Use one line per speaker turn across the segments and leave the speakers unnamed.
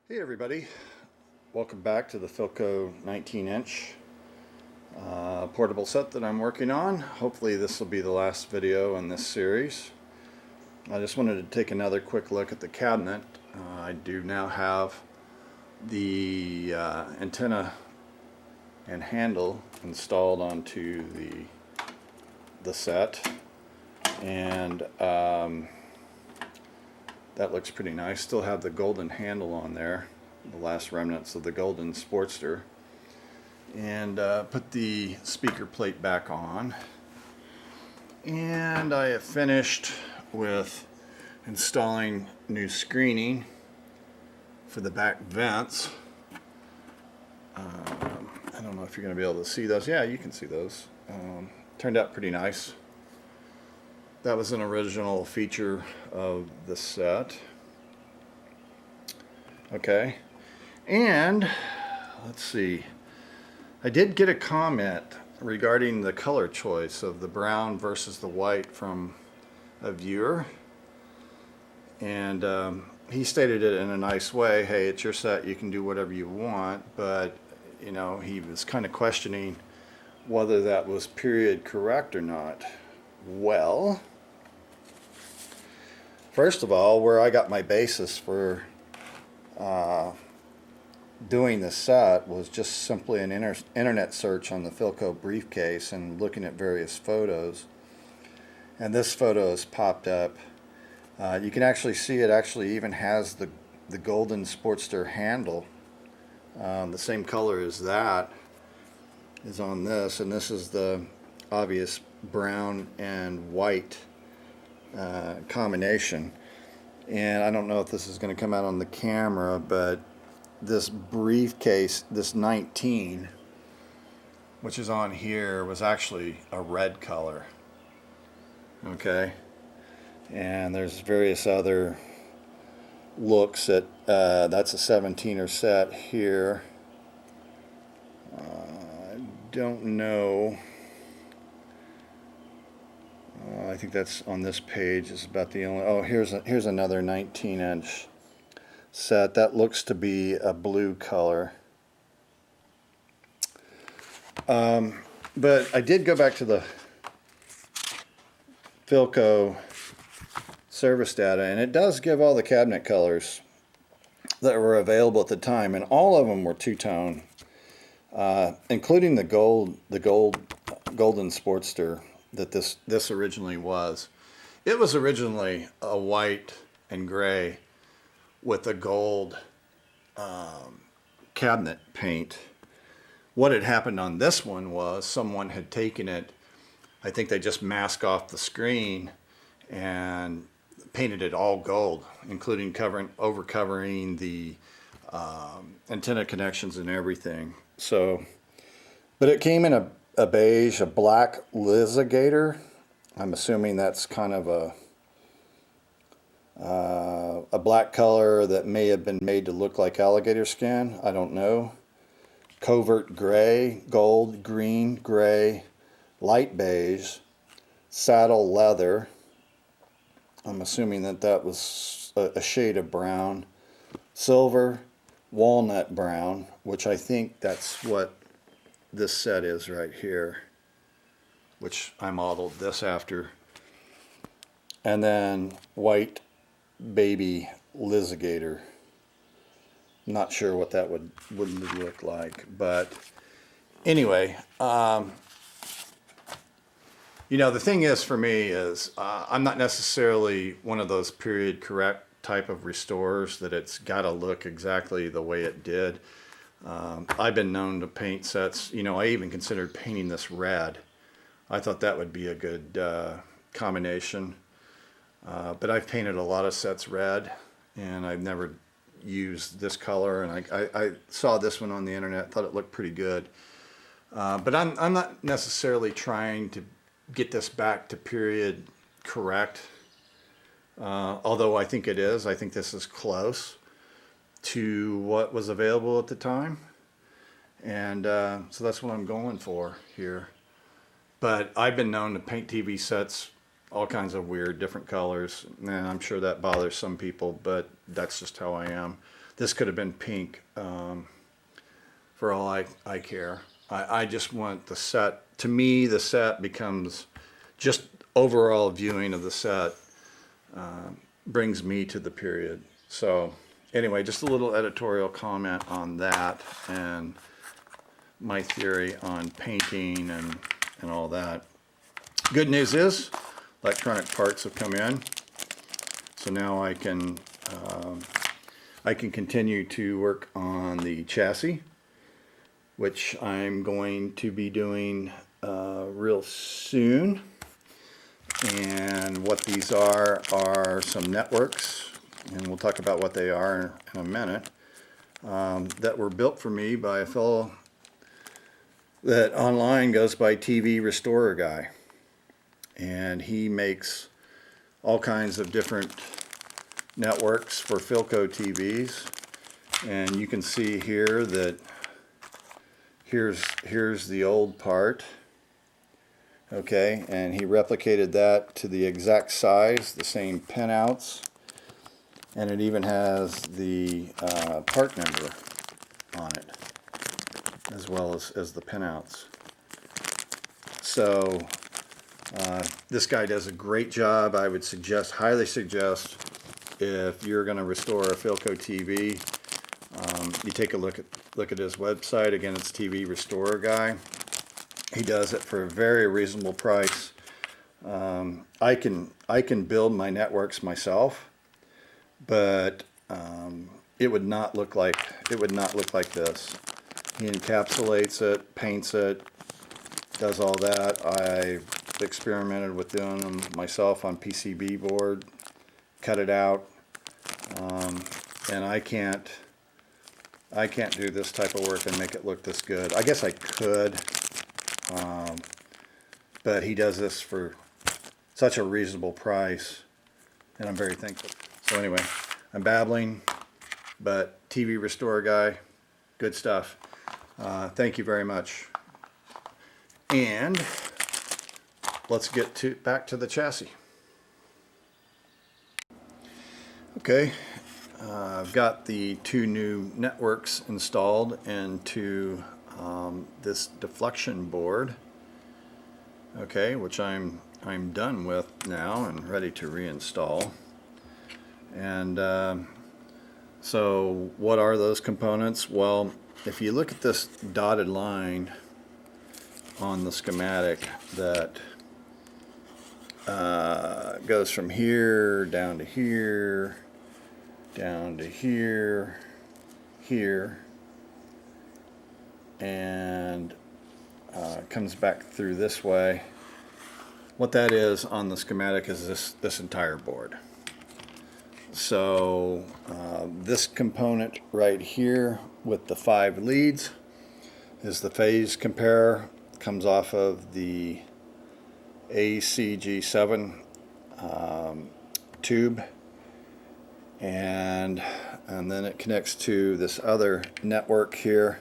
Hey everybody, welcome back to the Philco 19-inch portable set that I'm working on. Hopefully this will be the last video in this series. I just wanted to take another quick look at the cabinet. I do now have the antenna and handle installed onto the set, and that looks pretty nice. Still have the golden handle on there, the last remnants of the golden Sportster. And put the speaker plate back on. And I have finished with installing new screening for the back vents. I don't know if you're going to be able to see those. Yeah, you can see those. Turned out pretty nice. That was an original feature of the set. Okay, and let's see. I did get a comment regarding the color choice of the brown versus the white from a viewer, and he stated it in a nice way. Hey, it's your set, you can do whatever you want, but you know, he was kind of questioning whether that was period correct or not. Well, first of all, where I got my basis for doing this set was just simply an internet search on the Philco Briefcase and looking at various photos. And this photo has popped up. You can actually see it actually even has the golden Sportster handle. The same color as that is on this, and this is the obvious brown and white combination. And I don't know if this is going to come out on the camera, but this briefcase, this 19, which is on here, was actually a red color. Okay, and there's various other looks at that's a 17er set here. I don't know. I think that's on this page is about the only. Oh, here's another 19-inch set that looks to be a blue color. But I did go back to the Philco service data, and it does give all the cabinet colors that were available at the time, and all of them were two-tone, including the golden Sportster that this originally was. It was originally a white and gray with a gold cabinet paint. What had happened on this one was someone had taken it, I think they just masked off the screen and painted it all gold, including over-covering the antenna connections and everything. So, but it came in a beige, a black litigator. I'm assuming that's kind of a black color that may have been made to look like alligator skin. I don't know. Covert gray, gold, green, gray, light beige, saddle leather. I'm assuming that was a shade of brown. Silver, walnut brown, which I think that's what this set is right here, which I modeled this after. And then white baby litigator. Not sure what that would look like, but anyway, you know, the thing is for me is I'm not necessarily one of those period correct type of restorers that it's got to look exactly the way it did. I've been known to paint sets, you know, I even considered painting this red. I thought that would be a good combination. But I've painted a lot of sets red, and I've never used this color, and I saw this one on the internet, thought it looked pretty good. But I'm not necessarily trying to get this back to period correct, although I think it is. I think this is close to what was available at the time, and so that's what I'm going for here. But I've been known to paint TV sets all kinds of weird different colors, and I'm sure that bothers some people, but that's just how I am. This could have been pink, for all I care. I just want the set. To me, the set becomes just overall viewing of the set brings me to the period. So anyway, just a little editorial comment on that and my theory on painting and all that. Good news is electronic parts have come in, so now I can continue to work on the chassis, which I'm going to be doing real soon. And what these are some networks, and we'll talk about what they are in a minute, that were built for me by a fellow that online goes by TV Restorer Guy. And he makes all kinds of different networks for Philco TVs. And you can see here that here's the old part. Okay, and he replicated that to the exact size, the same pinouts, and it even has the part number on it, as well as the pinouts. So this guy does a great job. I would highly suggest, if you're going to restore a Philco TV, you take a look at his website. Again, it's TV Restorer Guy. He does it for a very reasonable price. I can build my networks myself, but it would not look like this. He encapsulates it, paints it, does all that. I've experimented with doing them myself on PCB board, cut it out, and I can't do this type of work and make it look this good. I guess I could. But he does this for such a reasonable price, and I'm very thankful. So anyway, I'm babbling, but TV Restorer Guy, good stuff. Thank you very much. And let's get back to the chassis. Okay, I've got the two new networks installed into this deflection board, okay, which I'm done with now and ready to reinstall. And so what are those components? Well, if you look at this dotted line on the schematic that goes from here down to here, down to here, here, and comes back through this way. What that is on the schematic is this entire board. So this component right here with the 5 leads is the phase comparer. Comes off of the ACG7 tube, and then it connects to this other network here,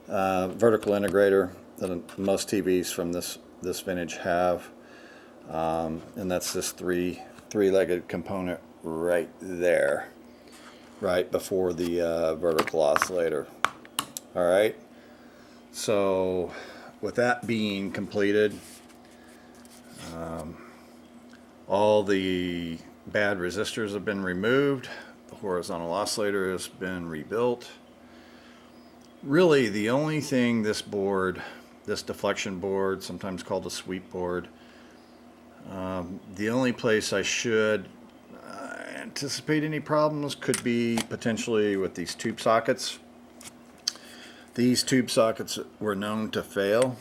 vertical integrator that most TVs from this vintage have, and that's this three-legged component right there, right before the vertical oscillator. All right, so with that being completed, all the bad resistors have been removed. The horizontal oscillator has been rebuilt. Really, the only thing this board, this deflection board, sometimes called a sweep board, the only place I should anticipate any problems could be potentially with these tube sockets. These tube sockets were known to fail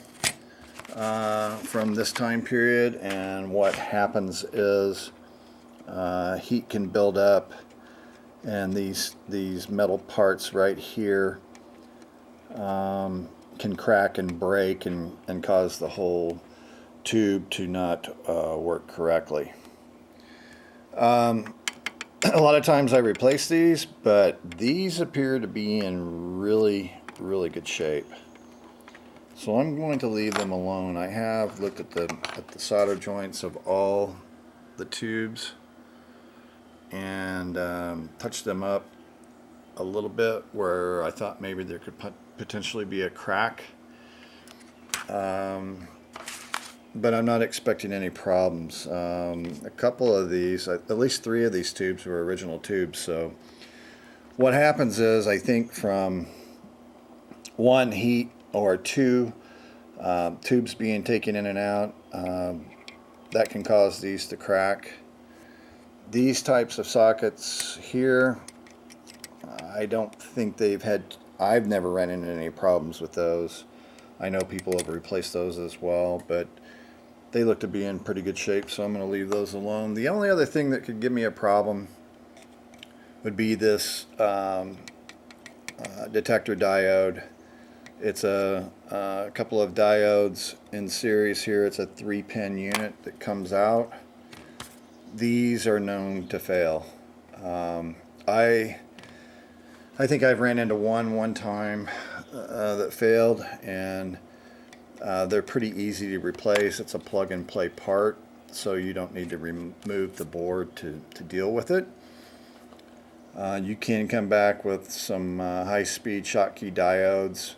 from this time period, and what happens is heat can build up, and these metal parts right here can crack and break and cause the whole tube to not work correctly. A lot of times I replace these, but these appear to be in really good shape. So I'm going to leave them alone. I have looked at the solder joints of all the tubes and touched them up a little bit where I thought maybe there could potentially be a crack. But I'm not expecting any problems. A couple of these, at least 3 of these tubes were original tubes. So what happens is, I think from 1 heat or 2 tubes being taken in and out, that can cause these to crack. These types of sockets here, I don't think I've never run into any problems with those. I know people have replaced those as well, but they look to be in pretty good shape, so I'm going to leave those alone. The only other thing that could give me a problem would be this detector diode. It's a couple of diodes in series here. It's a 3-pin unit that comes out. These are known to fail. I think I've ran into one time that failed, and they're pretty easy to replace. It's a plug-and-play part, so you don't need to remove the board to deal with it. You can come back with some high-speed Schottky diodes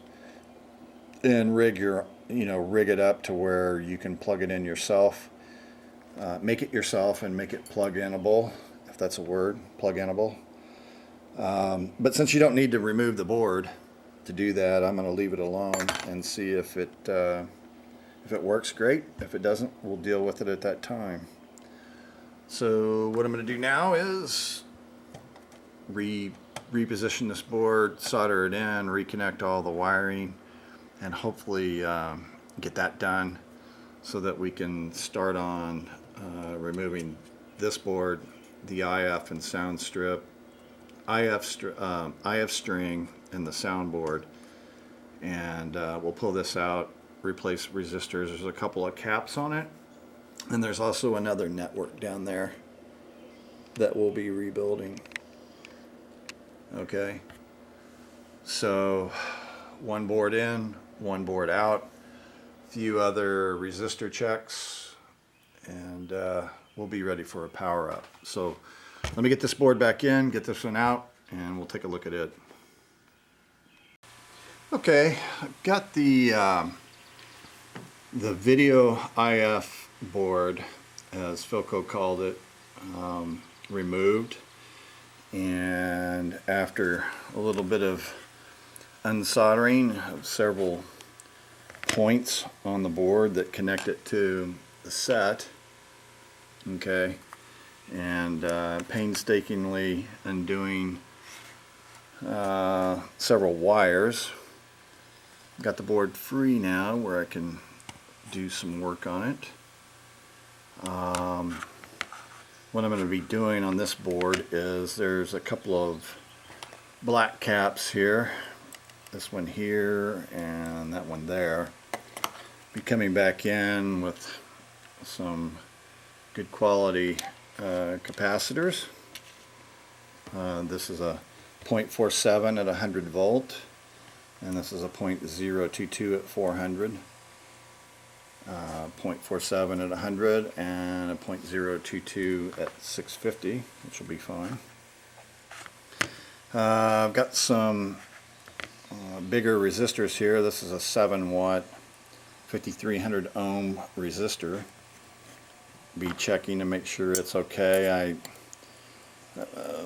and rig it up to where you can plug it in yourself. Make it yourself and make it plug-inable, if that's a word, plug-inable. But since you don't need to remove the board to do that, I'm going to leave it alone and see if it works, great. If it doesn't, we'll deal with it at that time. So what I'm going to do now is reposition this board, solder it in, reconnect all the wiring, and hopefully get that done so that we can start on removing this board, the IF and sound strip, IF string, and the soundboard. And we'll pull this out, replace resistors. There's a couple of caps on it, and there's also another network down there that we'll be rebuilding. Okay, so one board in, one board out, a few other resistor checks, and we'll be ready for a power up. So let me get this board back in, get this one out, and we'll take a look at it. Okay, I've got the video IF board, as Philco called it, removed. And after a little bit of unsoldering of several points on the board that connect it to the set, okay, and painstakingly undoing several wires, got the board free now where I can do some work on it. What I'm going to be doing on this board is there's a couple of black caps here, this one here and that one there. Be coming back in with some good quality capacitors. This is a 0.47 at 100 volt, and this is a 0.022 at 400. 0.47 at 100 and a 0.022 at 650, which will be fine. I've got some bigger resistors here. This is a 7 watt 5300 ohm resistor. Be checking to make sure it's okay.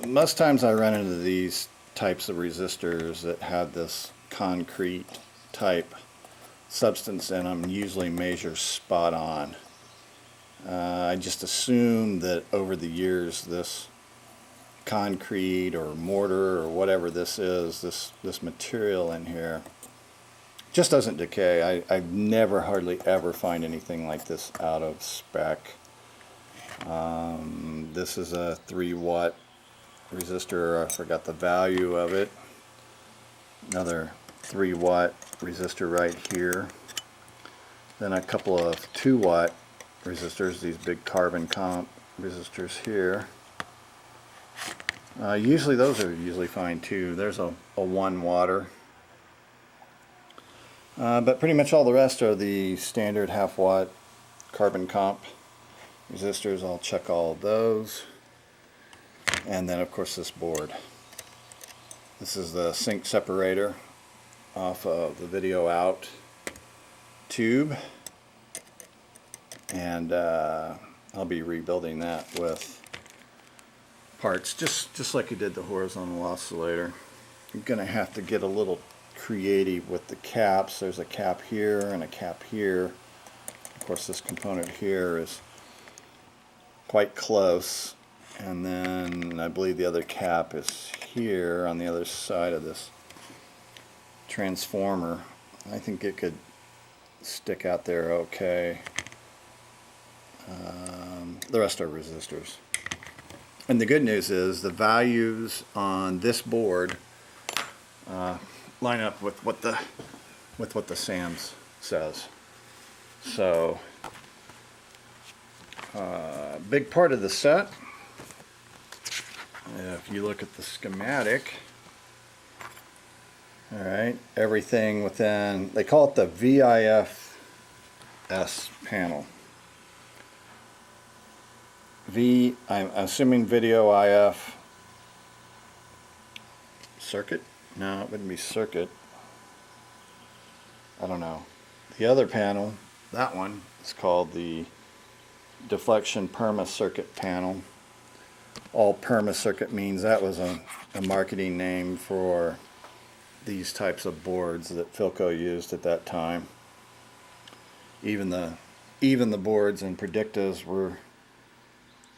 Most times I run into these types of resistors that have this concrete type substance in them, usually measure spot on. I just assume that over the years this concrete or mortar or whatever this is, this material in here just doesn't decay. I never hardly ever find anything like this out of spec. This is a 3 watt resistor. I forgot the value of it. Another 3 watt resistor right here. Then a couple of 2 watt resistors, these big carbon comp resistors here. Usually those are usually fine too. There's a 1 watter. But pretty much all the rest are the standard half watt carbon comp resistors. I'll check all of those. And then of course this board. This is the sync separator off of the video out tube, and I'll be rebuilding that with parts just like you did the horizontal oscillator. I'm gonna have to get a little creative with the caps. There's a cap here and a cap here. Of course, this component here is quite close, and then I believe the other cap is here on the other side of this transformer. I think it could stick out there okay. The rest are resistors. And the good news is the values on this board line up with what the SAMS says. So big part of the set, if you look at the schematic, all right, everything within, they call it the VIFS panel. I'm assuming video IF circuit? No, it wouldn't be circuit. I don't know. The other panel, that one, is called the deflection perma circuit panel. All perma circuit means that was a marketing name for these types of boards that Philco used at that time. Even the boards and Predictas were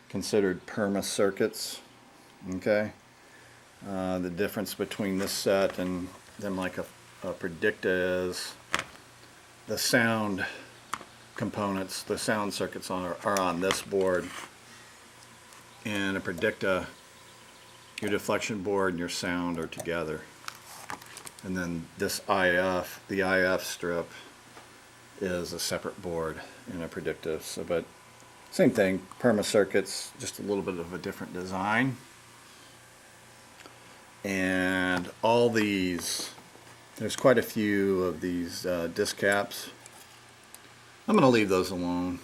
considered perma circuits. Okay, the difference between this set and then like a Predicta is the sound components, the sound circuits are on this board. And a Predicta, your deflection board and your sound are together. And then this IF, the IF strip, is a separate board in a Predicta. So, but same thing, perma circuits, just a little bit of a different design. And all these, there's quite a few of these disc caps. I'm going to leave those alone.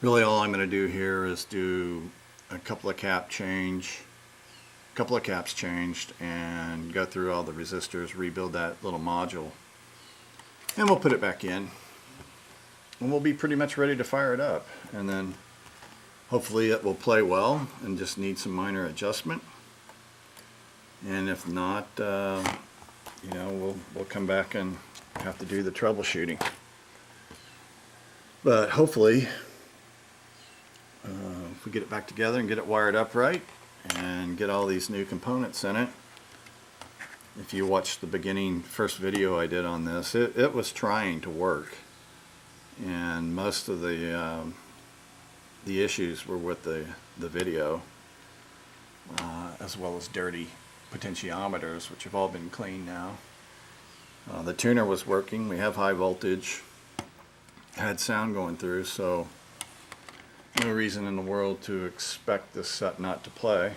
Really all I'm going to do here is do a couple of caps changed, and go through all the resistors, rebuild that little module, and we'll put it back in. And we'll be pretty much ready to fire it up, and then hopefully it will play well and just need some minor adjustment. And if not, you know, we'll come back and have to do the troubleshooting. But hopefully, if we get it back together and get it wired up right and get all these new components in it. If you watched the first video I did on this, it was trying to work. And most of the issues were with the video, as well as dirty potentiometers, which have all been cleaned now. The tuner was working. We have high voltage, had sound going through, so no reason in the world to expect this set not to play.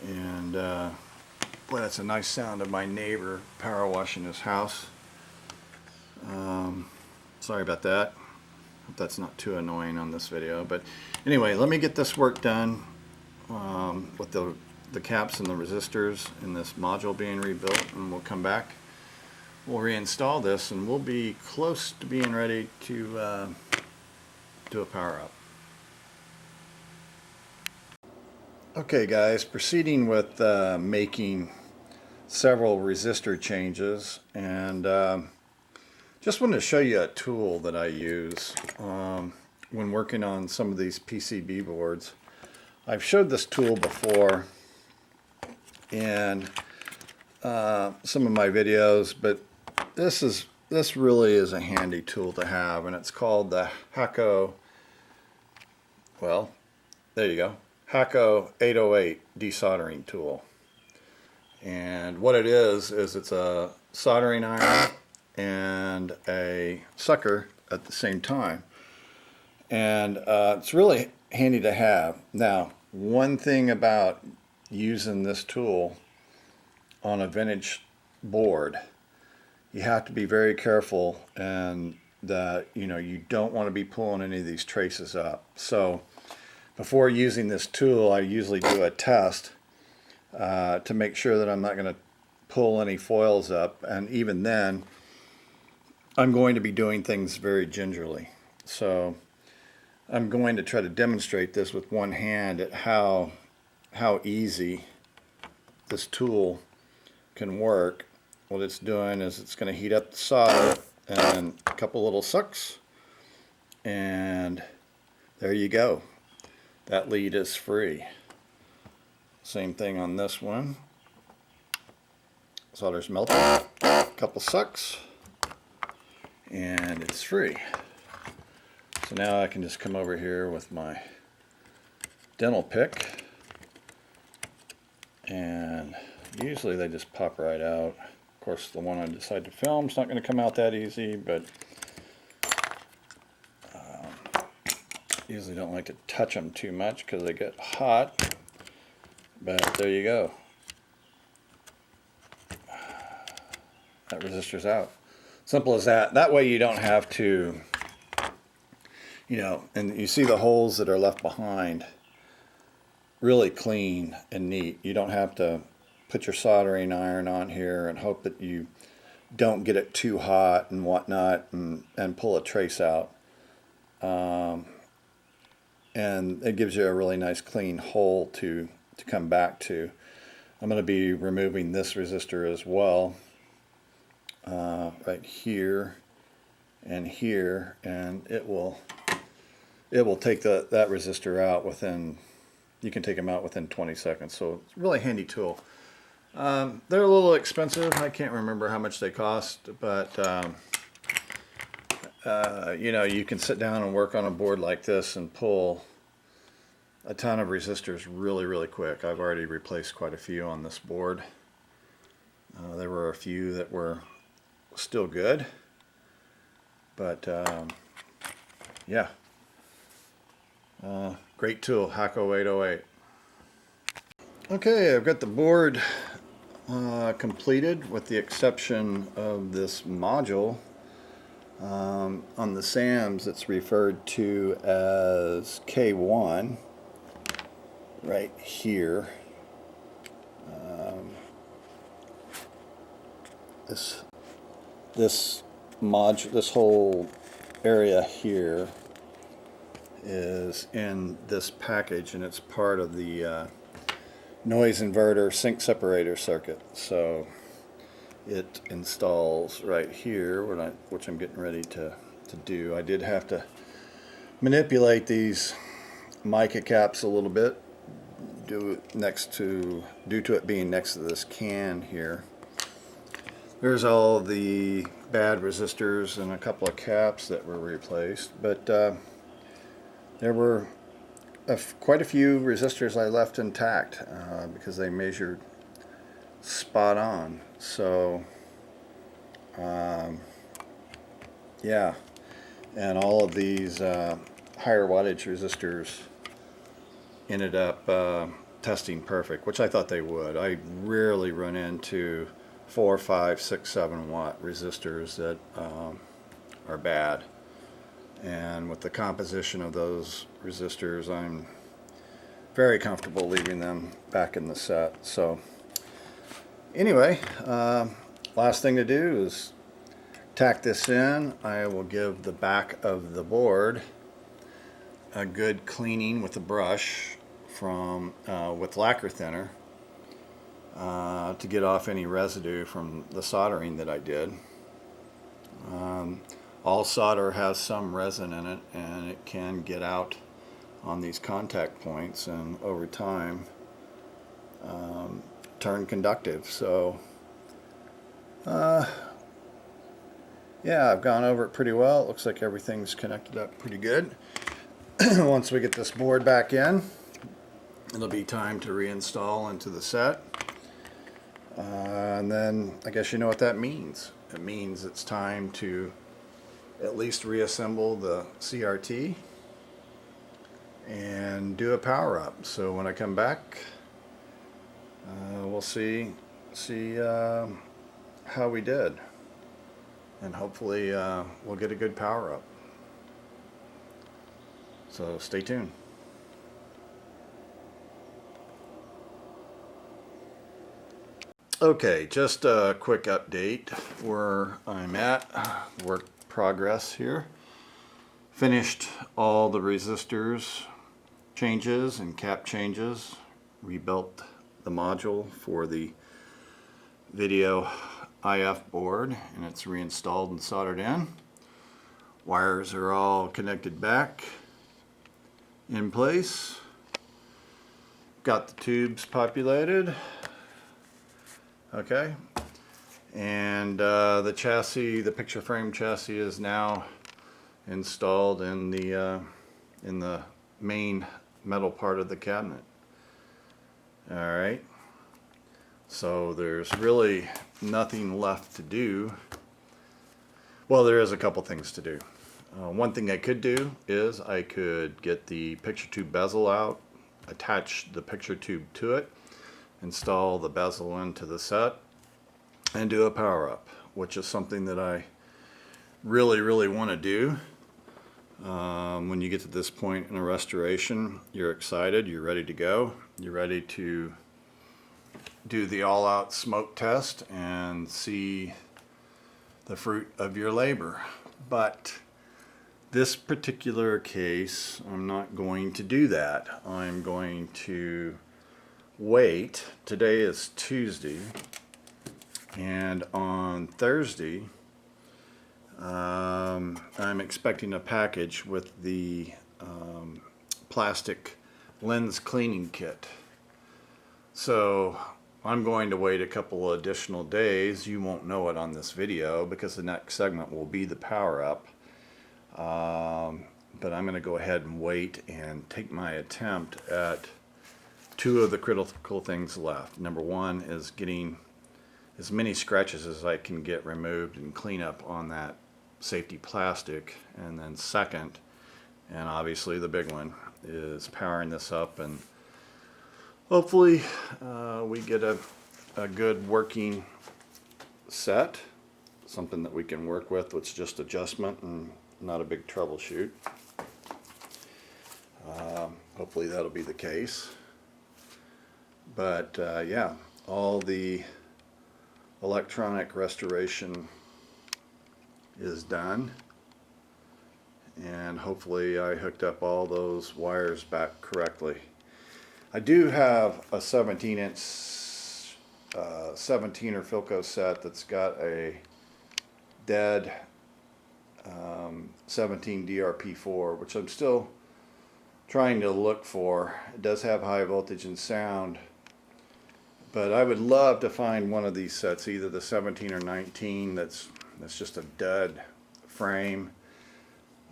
And boy, that's a nice sound of my neighbor power washing his house. Sorry about that. Hope that's not too annoying on this video. But anyway, let me get this work done with the caps and the resistors and this module being rebuilt, and we'll come back. We'll reinstall this, and we'll be close to being ready to do a power up. Okay guys, proceeding with making several resistor changes, and just wanted to show you a tool that I use when working on some of these PCB boards. I've showed this tool before in some of my videos, but this really is a handy tool to have, and it's called the Philco, well, there you go, Philco 808 desoldering tool. And what it is it's a soldering iron and a sucker at the same time. And it's really handy to have. Now, one thing about using this tool on a vintage board, you have to be very careful, and that you don't want to be pulling any of these traces up. So before using this tool, I usually do a test to make sure that I'm not going to pull any foils up. And even then, I'm going to be doing things very gingerly. So I'm going to try to demonstrate this with one hand at how easy this tool can work. What it's doing is it's going to heat up the solder and a couple little sucks, and there you go. That lead is free. Same thing on this one. Solder's melted, a couple sucks, and it's free. So now I can just come over here with my dental pick, and usually they just pop right out. Of course, the one I decide to film is not going to come out that easy, but usually don't like to touch them too much because they get hot. But there you go. That resistor's out. Simple as that. That way you don't have to, you know, and you see the holes that are left behind, really clean and neat. You don't have to put your soldering iron on here and hope that you don't get it too hot and whatnot, and pull a trace out. And it gives you a really nice clean hole to come back to. I'm going to be removing this resistor as well, right here and here, and it will take that resistor out within, you can take them out within 20 seconds. So it's a really handy tool. They're a little expensive. I can't remember how much they cost, but you know, you can sit down and work on a board like this and pull a ton of resistors really quick. I've already replaced quite a few on this board. There were a few that were still good, but yeah, great tool, Philco 808. Okay, I've got the board completed with the exception of this module. On the SAMs, it's referred to as K1 right here. This whole area here is in this package, and it's part of the noise inverter sync separator circuit. So it installs right here, which I'm getting ready to do. I did have to manipulate these mica caps a little bit due to it being next to this can here. There's all the bad resistors and a couple of caps that were replaced, but there were quite a few resistors I left intact because they measured spot on. So yeah, and all of these higher wattage resistors ended up testing perfect, which I thought they would. I rarely run into 4, 5, 6, 7 watt resistors that are bad, and with the composition of those resistors, I'm very comfortable leaving them back in the set. So anyway, last thing to do is tack this in. I will give the back of the board a good cleaning with a brush with lacquer thinner to get off any residue from the soldering that I did. All solder has some resin in it, and it can get out on these contact points, and over time turn conductive. So yeah, I've gone over it pretty well. It looks like everything's connected up pretty good. Once we get this board back in, it'll be time to reinstall into the set. And then I guess you know what that means. It means it's time to at least reassemble the CRT and do a power up. So when I come back, we'll see how we did, and hopefully we'll get a good power up. So stay tuned. Okay, just a quick update where I'm at. Work progress here. Finished all the resistors changes and cap changes. Rebuilt the module for the video IF board, and it's reinstalled and soldered in. Wires are all connected back in place. Got the tubes populated. Okay, and the chassis, the picture frame chassis, is now installed in the main metal part of the cabinet. All right, so there's really nothing left to do. Well, there is a couple things to do. One thing I could do is I could get the picture tube bezel out, attach the picture tube to it, install the bezel into the set, and do a power up, which is something that I really want to do. When you get to this point in a restoration, you're excited, you're ready to go, you're ready to do the all-out smoke test and see the fruit of your labor. But this particular case, I'm not going to do that. I'm going to wait. Today is Tuesday, and on Thursday I'm expecting a package with the plastic lens cleaning kit. So I'm going to wait a couple additional days. You won't know it on this video because the next segment will be the power up. But I'm going to go ahead and wait and take my attempt at two of the critical things left. Number one is getting as many scratches as I can get removed and clean up on that safety plastic. And then second, and obviously the big one, is powering this up, and hopefully we get a good working set, something that we can work with. It's just adjustment and not a big troubleshoot. Hopefully that'll be the case. But yeah, all the electronic restoration is done, and hopefully I hooked up all those wires back correctly. I do have a 17-inch 17er Philco set that's got a dead 17 DRP4, which I'm still trying to look for. It does have high voltage and sound, but I would love to find one of these sets, either the 17 or 19 that's just a dud frame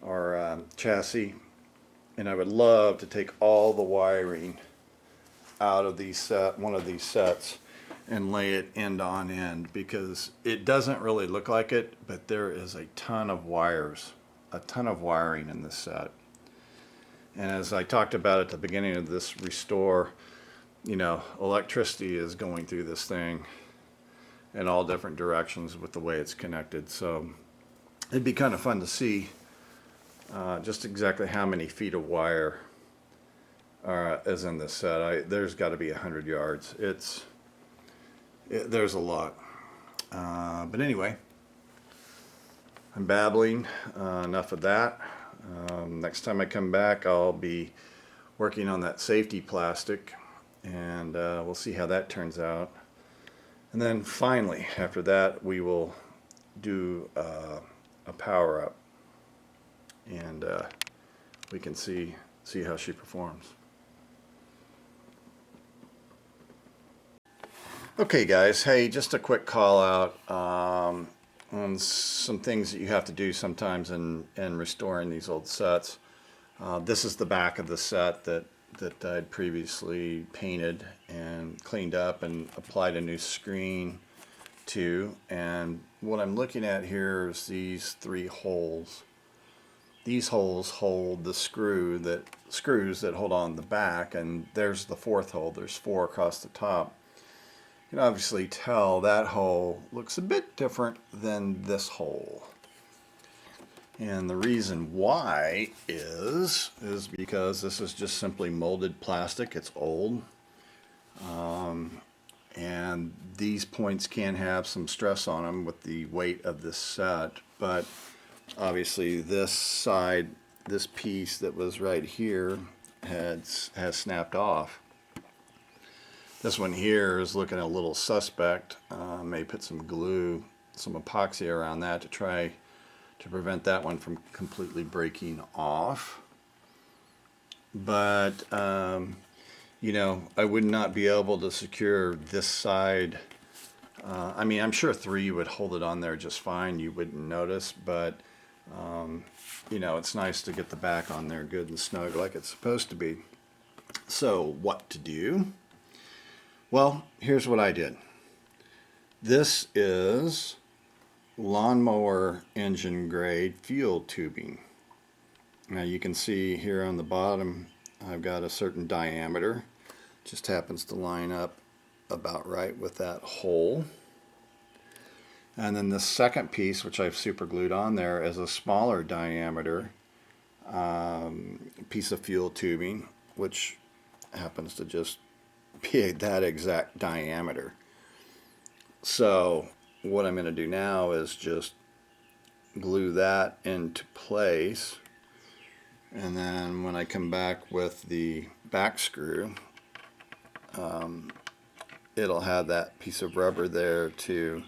or chassis, and I would love to take all the wiring out of one of these sets and lay it end on end, because it doesn't really look like it, but there is a ton of wires, a ton of wiring in this set. And as I talked about at the beginning of this restore, you know, electricity is going through this thing in all different directions with the way it's connected. So it'd be kind of fun to see just exactly how many feet of wire is in this set. There's got to be 100 yards. There's a lot. But anyway, I'm babbling. Enough of that. Next time I come back, I'll be working on that safety plastic, and we'll see how that turns out. And then finally, after that, we will do a power up, and we can see how she performs. Okay guys, hey, just a quick call out on some things that you have to do sometimes in restoring these old sets. This is the back of the set that I'd previously painted and cleaned up and applied a new screen to. And what I'm looking at here is these three holes. These holes hold the screws that hold on the back, and there's the fourth hole. There's four across the top. You can obviously tell that hole looks a bit different than this hole. And the reason why is because this is just simply molded plastic. It's old. and these points can have some stress on them with the weight of this set, but obviously this side, this piece that was right here has snapped off. This one here is looking a little suspect. May put some glue, some epoxy around that to try to prevent that one from completely breaking off. But you know, I would not be able to secure this side. I mean, I'm sure 3 would hold it on there just fine. You wouldn't notice, but you know, it's nice to get the back on there good and snug like it's supposed to be. So what to do? Well, here's what I did. This is lawnmower engine grade fuel tubing. Now you can see here on the bottom I've got a certain diameter. Just happens to line up about right with that hole. And then the second piece, which I've super glued on there, is a smaller diameter piece of fuel tubing, which happens to just be that exact diameter. So what I'm going to do now is just glue that into place, and then when I come back with the back screw, it'll have that piece of rubber there to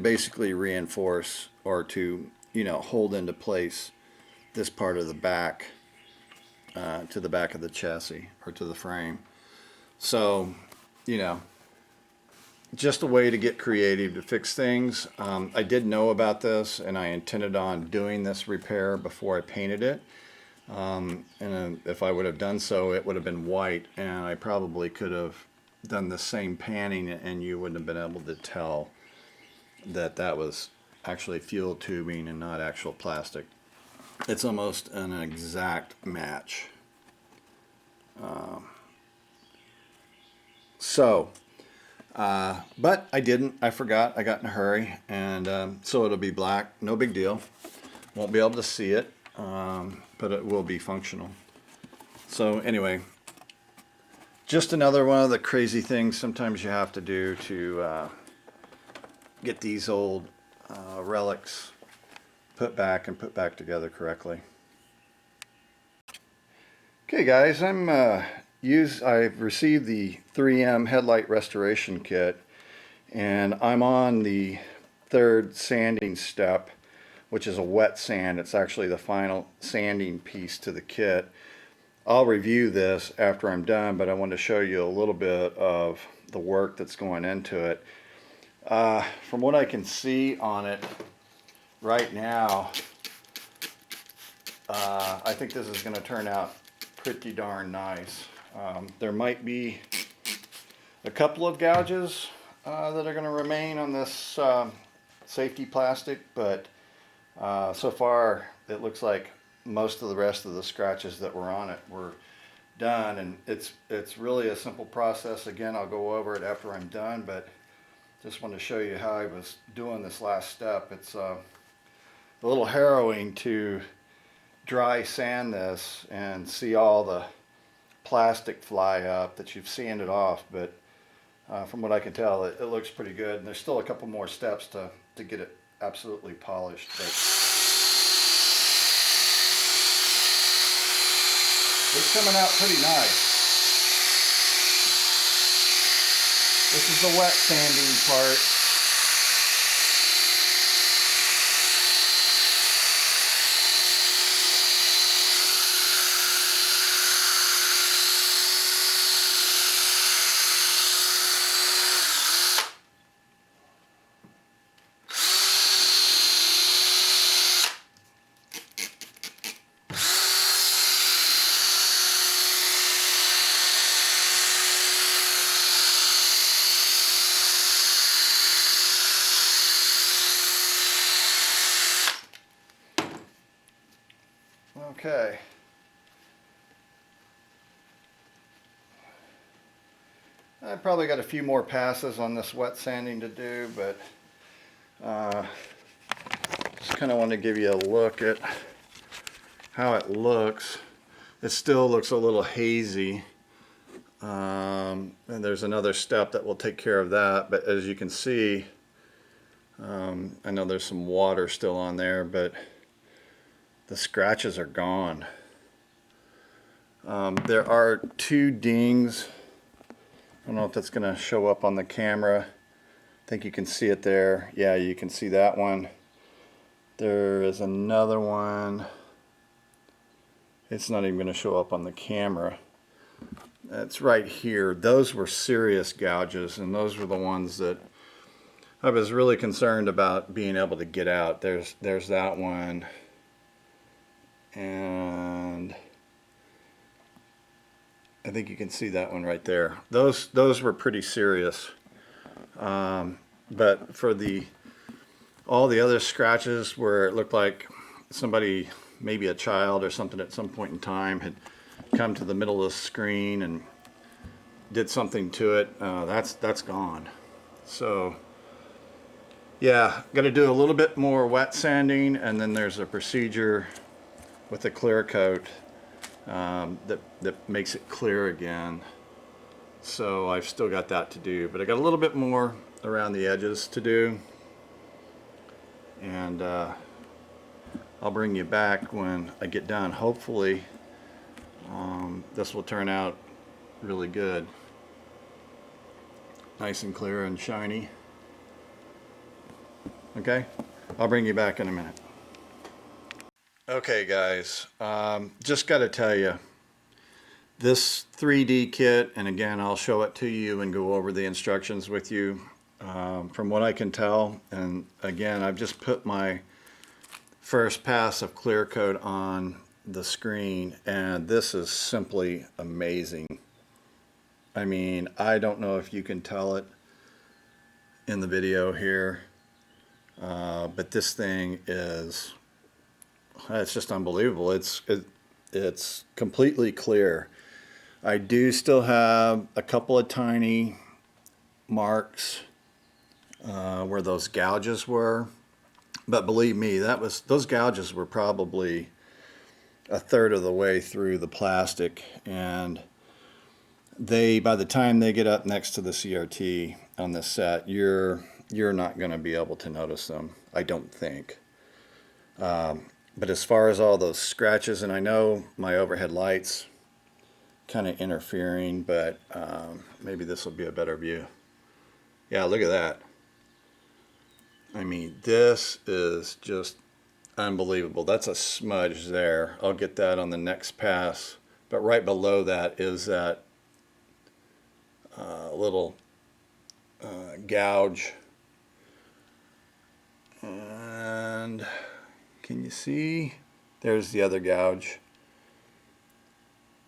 basically reinforce, or to, you know, hold into place this part of the back to the back of the chassis, or to the frame. So, you know, just a way to get creative to fix things. I did know about this, and I intended on doing this repair before I painted it. And if I would have done so, it would have been white, and I probably could have done the same panning, and you wouldn't have been able to tell that that was actually fuel tubing and not actual plastic. It's almost an exact match. But I didn't. I forgot. I got in a hurry, and so it'll be black. No big deal. Won't be able to see it, but it will be functional. So anyway, just another one of the crazy things sometimes you have to do to get these old relics put back together correctly. Okay guys, I've received the 3M headlight restoration kit, and I'm on the 3rd sanding step, which is a wet sand. It's actually the final sanding piece to the kit. I'll review this after I'm done, but I want to show you a little bit of the work that's going into it. From what I can see on it right now, I think this is going to turn out pretty darn nice. There might be a couple of gouges that are going to remain on this safety plastic, but so far it looks like most of the rest of the scratches that were on it were done, and it's really a simple process. Again, I'll go over it after I'm done, but just want to show you how I was doing this last step. It's a little harrowing to dry sand this and see all the plastic fly up that you've sanded off, but from what I can tell, it looks pretty good, and there's still a couple more steps to get it absolutely polished. But it's coming out pretty nice. This is the wet sanding part. Okay. I probably got a few more passes on this wet sanding to do, but just kind of want to give you a look at how it looks. It still looks a little hazy And there's another step that will take care of that, but as you can see, I know there's some water still on there, but the scratches are gone. There are 2 dings. I don't know if that's going to show up on the camera. I think you can see it there. Yeah, you can see that one. There is another one. It's not even going to show up on the camera. It's right here. Those were serious gouges, and those were the ones that I was really concerned about being able to get out. There's that one, and I think you can see that one right there. Those were pretty serious. But for all the other scratches where it looked like somebody, maybe a child or something at some point in time, had come to the middle of the screen and did something to it, that's gone. So yeah, got to do a little bit more wet sanding, and then there's a procedure with a clear coat that makes it clear again. So I've still got that to do, but I got a little bit more around the edges to do, and I'll bring you back when I get done. Hopefully this will turn out really good, nice and clear and shiny. Okay, I'll bring you back in a minute. Okay guys, just got to tell you, this 3D kit, and again I'll show it to you and go over the instructions with you, from what I can tell, and again I've just put my first pass of clear coat on the screen, and this is simply amazing. I mean, I don't know if you can tell it in the video here, but this thing is, it's just unbelievable. It's completely clear. I do still have a couple of tiny marks where those gouges were, but believe me, those gouges were probably a third of the way through the plastic, and by the time they get up next to the CRT on this set, you're not going to be able to notice them, I don't think. But as far as all those scratches, and I know my overhead lights kind of interfering, but maybe this will be a better view. Yeah, look at that. I mean, this is just unbelievable. That's a smudge there. I'll get that on the next pass, but right below that is that little gouge. And can you see? There's the other gouge.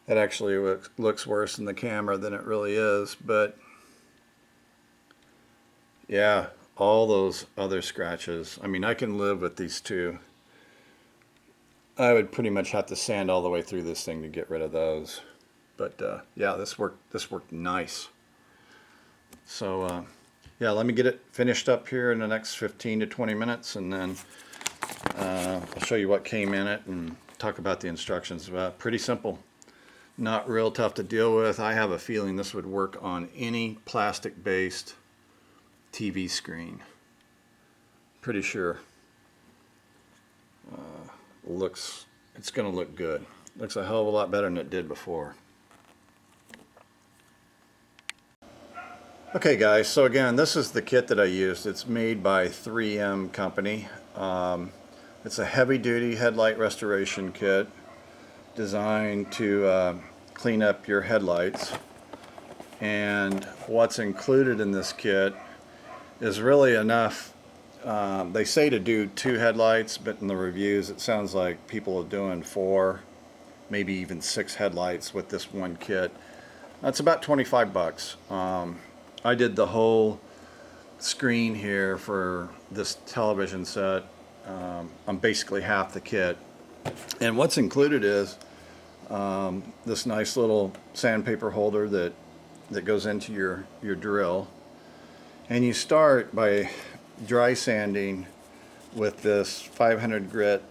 That actually looks worse in the camera than it really is, but yeah, all those other scratches. I mean, I can live with these 2. I would pretty much have to sand all the way through this thing to get rid of those. But yeah, this worked nice. So yeah, let me get it finished up here in the next 15 to 20 minutes, and then I'll show you what came in it and talk about the instructions. Pretty simple, not real tough to deal with. I have a feeling this would work on any plastic-based TV screen. Pretty sure. It's going to look good. Looks a hell of a lot better than it did before. Okay guys, so again, this is the kit that I used. It's made by 3M company. It's a heavy-duty headlight restoration kit designed to clean up your headlights. And what's included in this kit is really enough. They say to do 2 headlights, but in the reviews it sounds like people are doing 4, maybe even 6 headlights with this one kit. That's about 25 bucks. I did the whole screen here for this television set. I'm basically half the kit, and what's included is this nice little sandpaper holder that goes into your drill, and you start by dry sanding with this 500 grit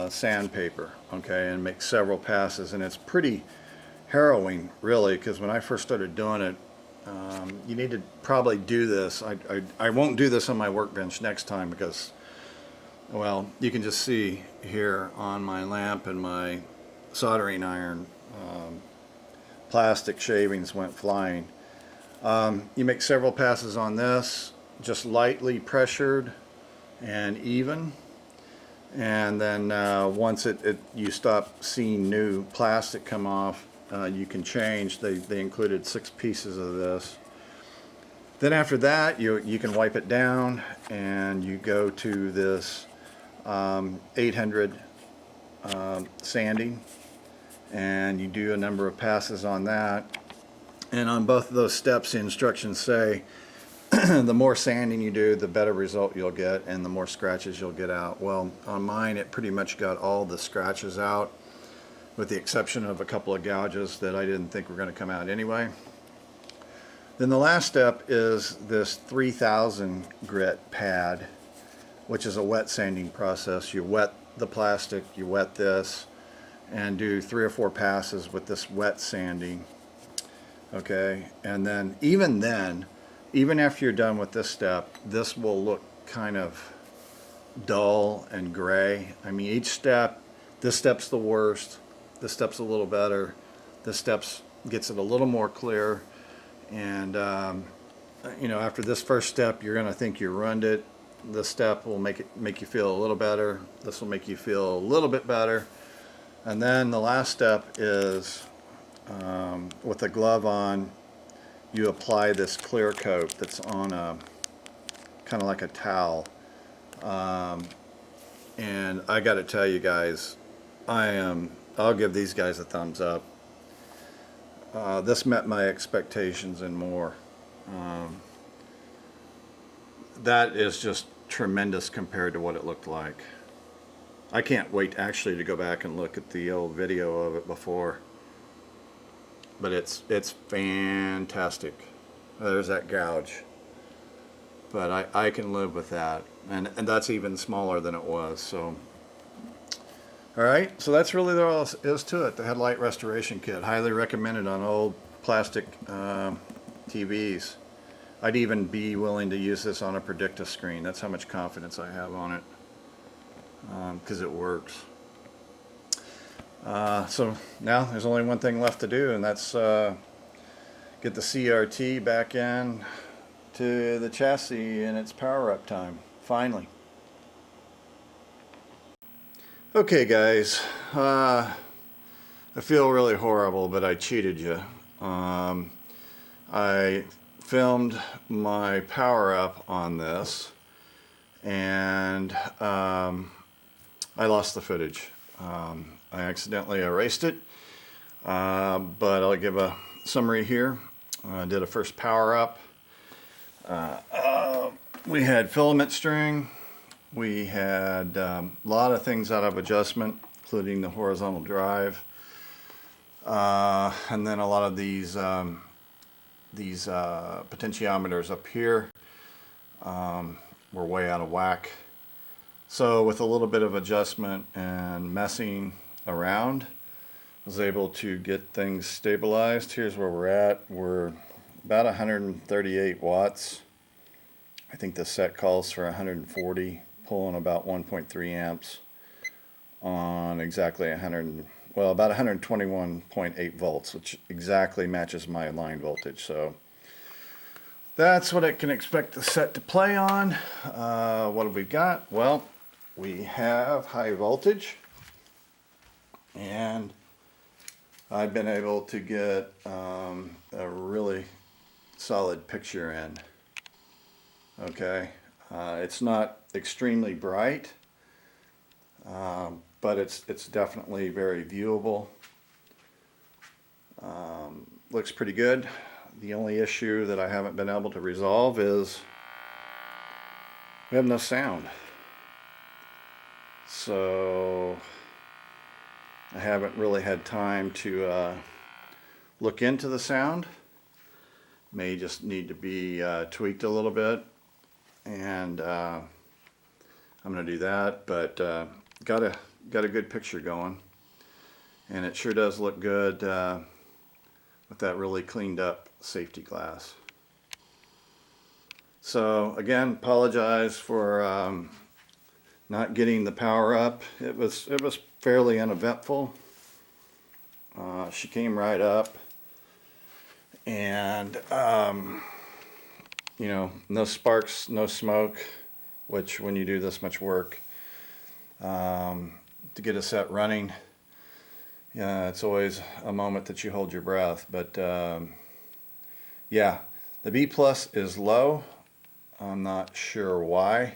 sandpaper, okay, and make several passes, and it's pretty harrowing, really, because when I first started doing it, you need to probably do this. I won't do this on my workbench next time because, well, you can just see here on my lamp and my soldering iron, plastic shavings went flying. You make several passes on this, just lightly pressured and even. And then once you stop seeing new plastic come off, you can change. They included 6 pieces of this. Then after that, you can wipe it down, and you go to this 800 sanding, and you do a number of passes on that. And on both of those steps, the instructions say the more sanding you do, the better result you'll get, and the more scratches you'll get out. Well, on mine, it pretty much got all the scratches out, with the exception of a couple of gouges that I didn't think were going to come out anyway. Then the last step is this 3000 grit pad, which is a wet sanding process. You wet the plastic, you wet this, and do 3 or 4 passes with this wet sanding. Okay, and then, even after you're done with this step, this will look kind of dull and gray. I mean, each step, this step's the worst, this step's a little better, this step's gets it a little more clear, and you know, after this first step, you're gonna think you ruined it. This step will make you feel a little better. This will make you feel a little bit better, and then the last step is with the glove on, you apply this clear coat that's on a kind of like a towel. And I got to tell you guys, I'll give these guys a thumbs up. This met my expectations and more. That is just tremendous compared to what it looked like. I can't wait actually to go back and look at the old video of it before. But it's fantastic. There's that gouge. But I can live with that. And that's even smaller than it was. So, alright, so that's really all there is to it. The headlight restoration kit. Highly recommended on old plastic TVs. I'd even be willing to use this on a Predicta screen. That's how much confidence I have on it. Because it works. So now there's only one thing left to do, and that's get the CRT back in to the chassis in its power up time, finally. Okay guys, I feel really horrible, but I cheated you. I filmed my power up on this, and I lost the footage. I accidentally erased it, but I'll give a summary here. I did a first power up. We had filament string. We had a lot of things out of adjustment, including the horizontal drive. And then a lot of these potentiometers up here were way out of whack. So with a little bit of adjustment and messing around, I was able to get things stabilized. Here's where we're at. We're about 138 watts. I think the set calls for 140, pulling about 1.3 amps on exactly about 121.8 volts, which exactly matches my line voltage. So that's what I can expect the set to play on. What have we got? Well, we have high voltage, and I've been able to get a really solid picture in. Okay, it's not extremely bright, but it's definitely very viewable. Looks pretty good. The only issue that I haven't been able to resolve is we have no sound. So I haven't really had time to look into the sound. May just need to be tweaked a little bit, and I'm going to do that. But got a good picture going, and it sure does look good with that really cleaned up safety glass. So again, apologize for not getting the power up. It was fairly uneventful. She came right up, and you know, no sparks, no smoke, which when you do this much work to get a set running, yeah, it's always a moment that you hold your breath. But yeah, the B plus is low. I'm not sure why.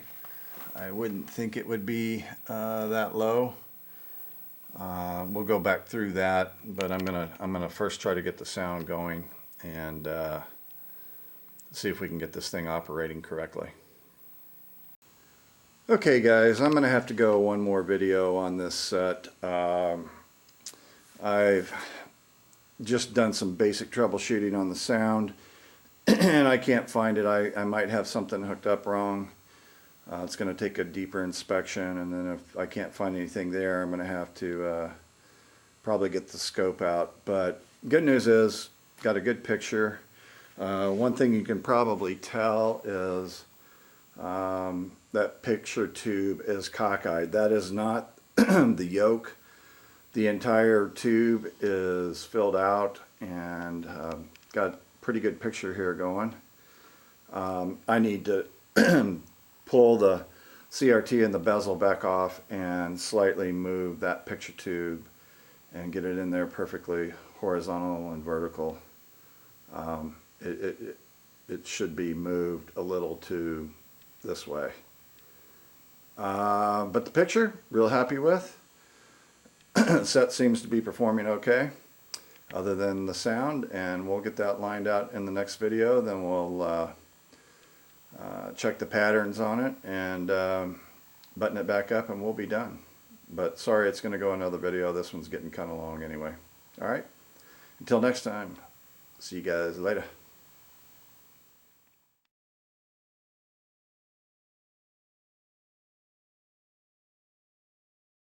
I wouldn't think it would be that low. We'll go back through that, but I'm gonna first try to get the sound going and see if we can get this thing operating correctly. Okay guys, I'm gonna have to go one more video on this set. I've just done some basic troubleshooting on the sound and I can't find it. I might have something hooked up wrong. It's going to take a deeper inspection, and then if I can't find anything there, I'm going to have to probably get the scope out. But good news is, got a good picture. One thing you can probably tell is that picture tube is cockeyed. That is not the yoke. The entire tube is filled out, and got a pretty good picture here going. I need to pull the CRT and the bezel back off and slightly move that picture tube and get it in there perfectly horizontal and vertical. It should be moved a little to this way. But the picture, real happy with. Set seems to be performing okay, other than the sound, and we'll get that lined out in the next video. Then we'll check the patterns on it and button it back up, and we'll be done. But sorry, it's going to go another video. This one's getting kind of long anyway. All right, until next time, see you guys later.